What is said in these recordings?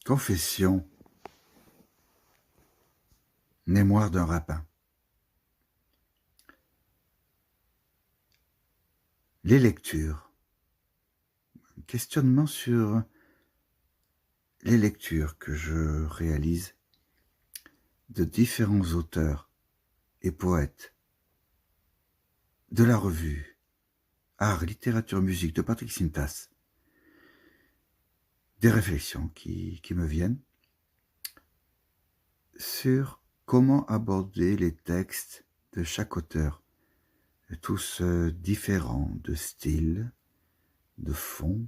Confession, mémoire d'un rapin. Les lectures. Questionnement sur les lectures que je réalise de différents auteurs et poètes de la revue Art, littérature, musique de Patrick Sintas. Des réflexions qui me viennent sur comment aborder les textes de chaque auteur, tous différents de style, de fond,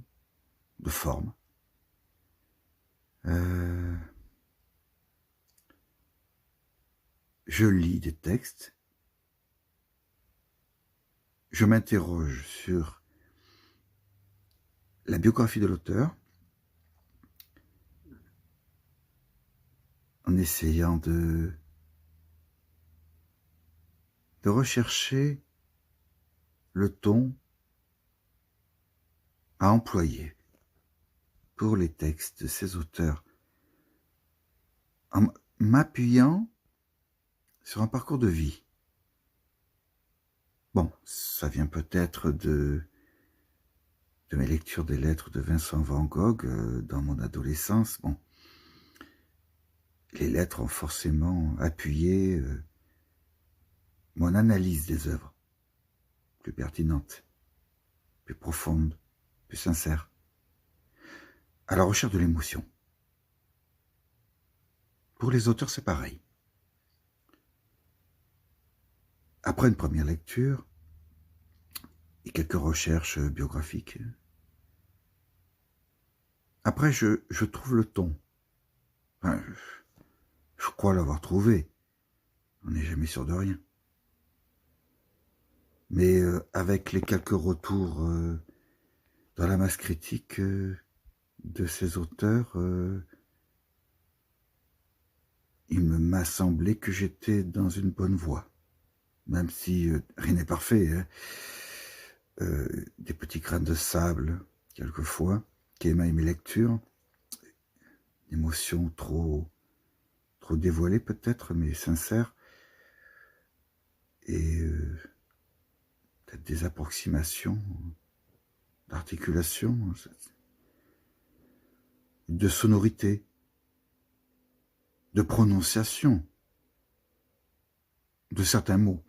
de forme. Je lis des textes, je m'interroge sur la biographie de l'auteur, en essayant de rechercher le ton à employer pour les textes de ces auteurs, en m'appuyant sur un parcours de vie. Bon, ça vient peut-être de mes lectures des lettres de Vincent van Gogh dans mon adolescence. Bon, les lettres ont forcément appuyé mon analyse des œuvres, plus pertinente, plus profonde, plus sincère, à la recherche de l'émotion. Pour les auteurs, c'est pareil. Après une première lecture et quelques recherches biographiques, après je trouve le ton. Enfin, je crois l'avoir trouvé. On n'est jamais sûr de rien. Mais avec les quelques retours dans la masse critique de ces auteurs, il m'a semblé que j'étais dans une bonne voie. Même si rien n'est parfait, hein. Des petits grains de sable, quelquefois, qui émaillent mes lectures, émotions trop dévoilées peut-être, mais sincères, et peut-être des approximations d'articulation, de sonorité, de prononciation de certains mots,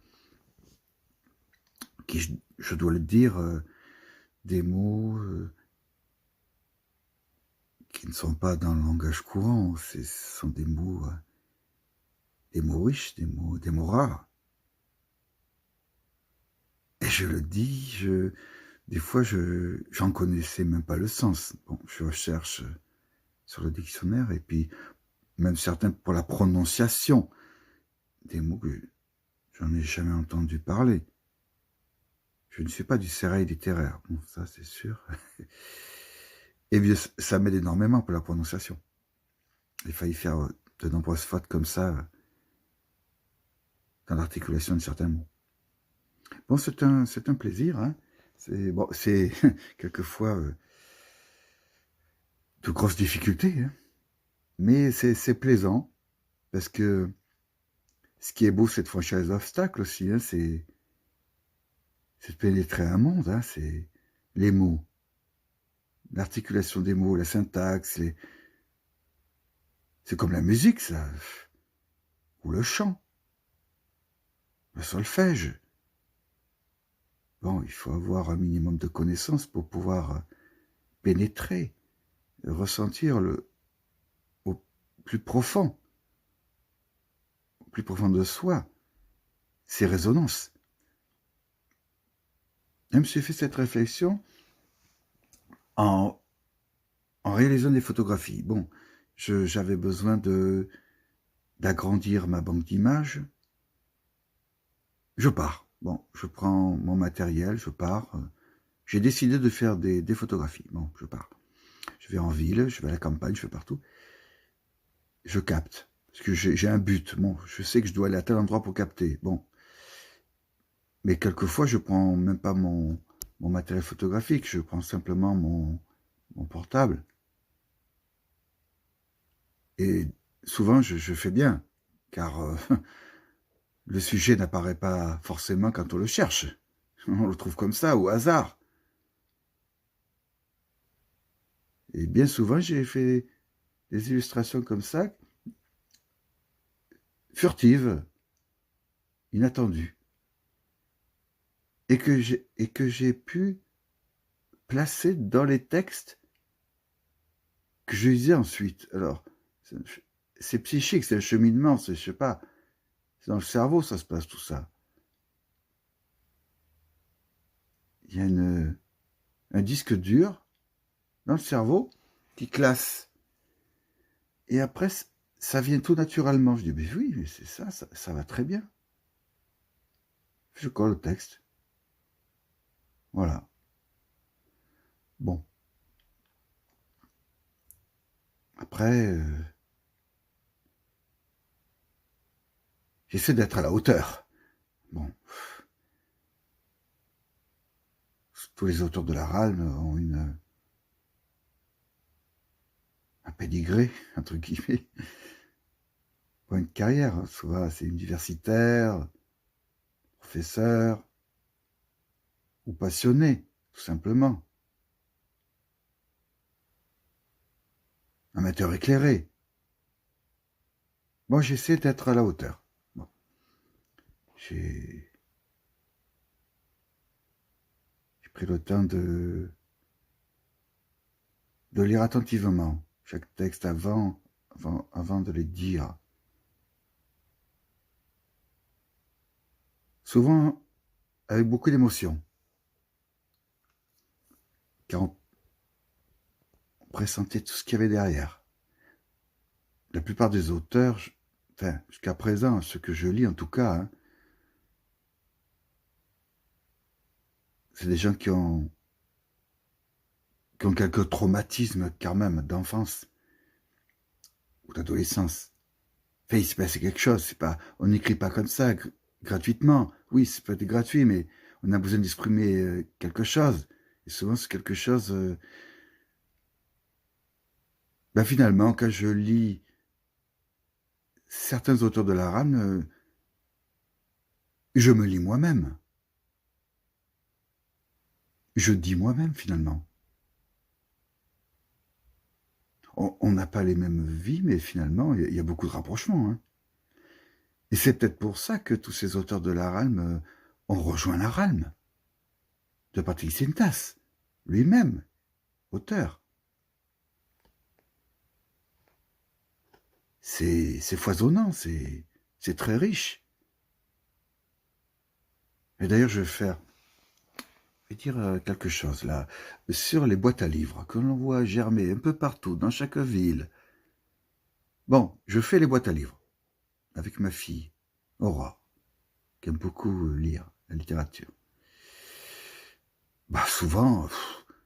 qui, je dois le dire, des mots qui ne sont pas dans le langage courant. Ce sont des mots riches, des mots rares. Et je le dis, des fois, j'en connaissais même pas le sens. Bon, je recherche sur le dictionnaire, et puis même certains pour la prononciation, des mots que j'en ai jamais entendu parler. Je ne suis pas du sérail littéraire, bon, ça c'est sûr. Et bien, ça m'aide énormément pour la prononciation. Il a failli faire de nombreuses fautes comme ça dans l'articulation de certains mots. Bon, c'est un plaisir, hein. C'est quelquefois de grosses difficultés, hein. Mais c'est plaisant, parce que ce qui est beau, c'est de franchir les obstacles aussi, hein. C'est de pénétrer un monde, hein. C'est les mots, l'articulation des mots, la syntaxe, c'est comme la musique, ça, ou le chant, le solfège. Bon, il faut avoir un minimum de connaissances pour pouvoir pénétrer, ressentir au plus profond de soi, ces résonances. Je me suis fait cette réflexion en réalisant des photographies. Bon, j'avais besoin d'agrandir ma banque d'images. Je pars. Bon, je prends mon matériel, je pars. J'ai décidé de faire des photographies. Bon, je pars. Je vais en ville, je vais à la campagne, je vais partout. Je capte. Parce que j'ai un but. Bon, je sais que je dois aller à tel endroit pour capter. Bon. Mais quelquefois, je prends même pas mon matériel photographique. Je prends simplement mon portable. Et souvent, je fais bien, car le sujet n'apparaît pas forcément quand on le cherche. On le trouve comme ça, au hasard. Et bien souvent, j'ai fait des illustrations comme ça, furtives, inattendues, et que j'ai pu placer dans les textes que je lisais ensuite. Alors, c'est psychique, c'est un cheminement, je sais pas, c'est dans le cerveau ça se passe tout ça. Il y a un disque dur dans le cerveau qui classe. Et après, ça vient tout naturellement. Je dis, mais oui, mais c'est ça, ça va très bien. Je colle le texte. Voilà. Bon. Après, j'essaie d'être à la hauteur. Bon. Tous les auteurs de la RALM ont un pédigré, entre guillemets, pas une carrière. Hein. Souvent, c'est universitaire, professeur, ou passionné, tout simplement. Amateur éclairé. Moi, j'essaie d'être à la hauteur. Bon. J'ai pris le temps de lire attentivement chaque texte avant de les dire. Souvent avec beaucoup d'émotion. Car on pressentait tout ce qu'il y avait derrière. La plupart des auteurs, enfin, jusqu'à présent, ceux que je lis en tout cas, hein, c'est des gens qui ont quelques traumatismes quand même d'enfance ou d'adolescence. Enfin, il se passe quelque chose, c'est pas, on n'écrit pas comme ça, gratuitement. Oui, c'est peut être gratuit, mais on a besoin d'exprimer quelque chose. Et souvent, c'est quelque chose... Ben finalement, quand je lis certains auteurs de la RAN, je me lis moi-même. Je dis moi-même, finalement. On n'a pas les mêmes vies, mais finalement, il y a beaucoup de rapprochements. Hein. Et c'est peut-être pour ça que tous ces auteurs de la RALM ont rejoint la RALM, de Patrick Sintas, lui-même, auteur. C'est foisonnant, c'est très riche. Et d'ailleurs, je vais dire quelque chose là, sur les boîtes à livres, que l'on voit germer un peu partout, dans chaque ville. Bon, je fais les boîtes à livres, avec ma fille, Aura, qui aime beaucoup lire la littérature. Bah souvent,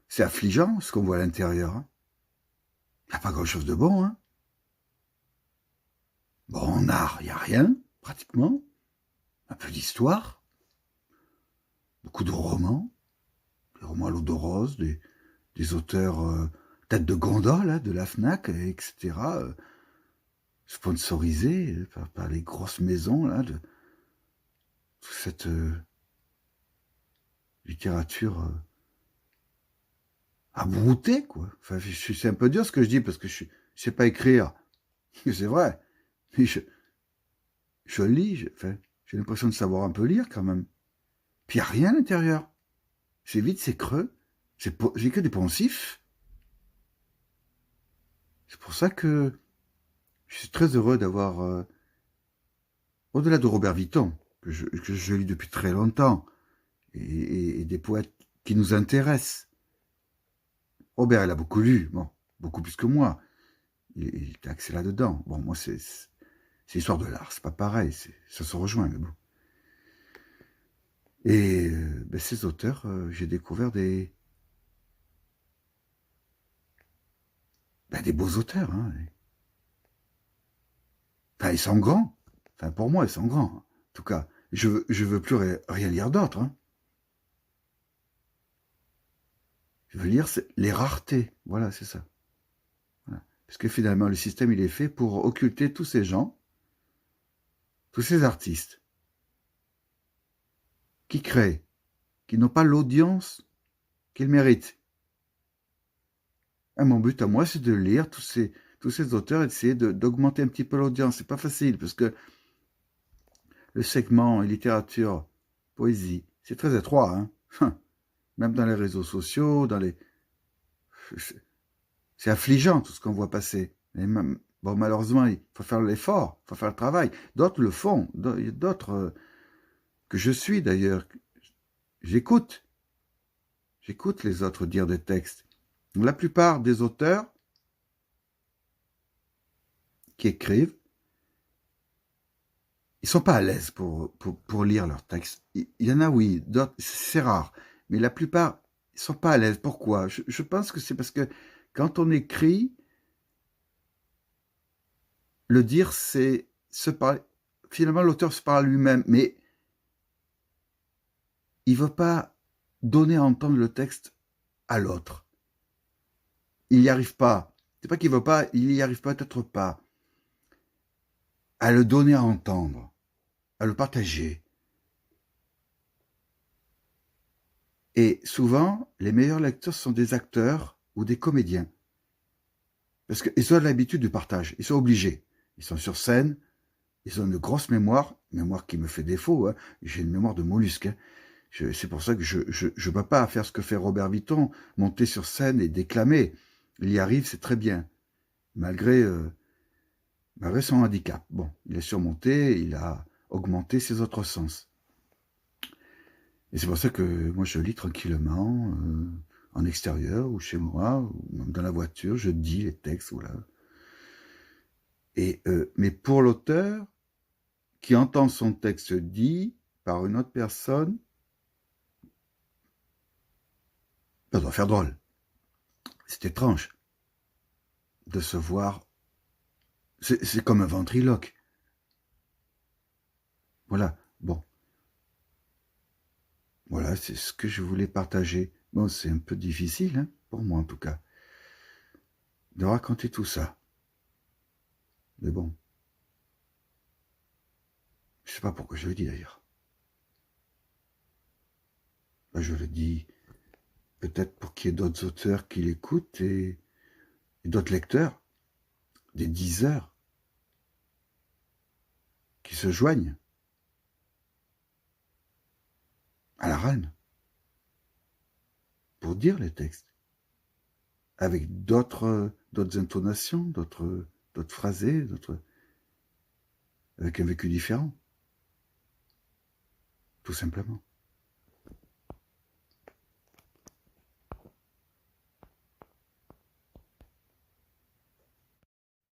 c'est affligeant ce qu'on voit à l'intérieur. Hein. Il n'y a pas grand-chose de bon. Hein. Bon, en art, il n'y a rien, pratiquement. Un peu d'histoire. Beaucoup de romans. Des romans à l'eau de rose, des auteurs tête de gondole là, de la FNAC, etc. Sponsorisés par les grosses maisons là, de toute cette littérature abroutée, quoi. Enfin, c'est un peu dur ce que je dis parce que je sais pas écrire. C'est vrai. Mais je lis, enfin, j'ai l'impression de savoir un peu lire quand même. Puis il n'y a rien à l'intérieur. C'est vide, c'est creux. J'ai que des poncifs. C'est pour ça que je suis très heureux d'avoir, au-delà de Robert Vitton, que je lis depuis très longtemps, et des poètes qui nous intéressent. Robert, il a beaucoup lu, bon, beaucoup plus que moi. Il était axé là-dedans. Bon, moi, c'est l'histoire de l'art, c'est pas pareil, ça se rejoint, mais bon. Et ben, ces auteurs, j'ai découvert des beaux auteurs. Hein. Enfin, ils sont grands. Enfin, pour moi, ils sont grands. En tout cas, je veux plus rien lire d'autre. Hein. Je veux lire les raretés. Voilà, c'est ça. Voilà. Parce que finalement, le système, il est fait pour occulter tous ces gens, tous ces artistes qui créent, qui n'ont pas l'audience qu'ils méritent. Et mon but à moi, c'est de lire tous ces auteurs et d'essayer d'augmenter un petit peu l'audience. C'est pas facile, parce que le segment littérature, poésie, c'est très étroit, hein. Même dans les réseaux sociaux, c'est affligeant tout ce qu'on voit passer. Et même, bon, malheureusement, il faut faire l'effort, il faut faire le travail. D'autres le font, d'autres que je suis d'ailleurs. J'écoute les autres dire des textes. La plupart des auteurs qui écrivent, ils sont pas à l'aise pour lire leurs textes. Il y en a, oui, d'autres, c'est rare. Mais la plupart, ils sont pas à l'aise. Pourquoi? Je pense que c'est parce que quand on écrit, le dire, c'est se parler. Finalement, l'auteur se parle lui-même, mais il veut pas donner à entendre le texte à l'autre. Il n'y arrive pas. C'est pas qu'il veut pas, il n'y arrive peut-être pas à le donner à entendre, à le partager. Et souvent, les meilleurs lecteurs sont des acteurs ou des comédiens. Parce qu'ils ont l'habitude du partage, ils sont obligés. Ils sont sur scène, ils ont une grosse mémoire qui me fait défaut, hein. J'ai une mémoire de mollusque, hein. C'est pour ça que je ne peux pas faire ce que fait Robert Vitton, monter sur scène et déclamer. Il y arrive, c'est très bien, malgré son handicap. Bon, il a surmonté, il a augmenté ses autres sens. Et c'est pour ça que moi je lis tranquillement, en extérieur ou chez moi, ou même dans la voiture, je dis les textes, voilà. Mais pour l'auteur, qui entend son texte dit par une autre personne, ça doit faire drôle. C'est étrange de se voir. C'est comme un ventriloque. Voilà, bon. Voilà, c'est ce que je voulais partager. Bon, c'est un peu difficile, hein, pour moi en tout cas, de raconter tout ça. Mais bon. Je sais pas pourquoi je le dis d'ailleurs. Je le dis peut-être pour qu'il y ait d'autres auteurs qui l'écoutent et d'autres lecteurs, des diseurs, qui se joignent à la reine pour dire les textes avec d'autres intonations, d'autres phrasés, avec un vécu différent, tout simplement.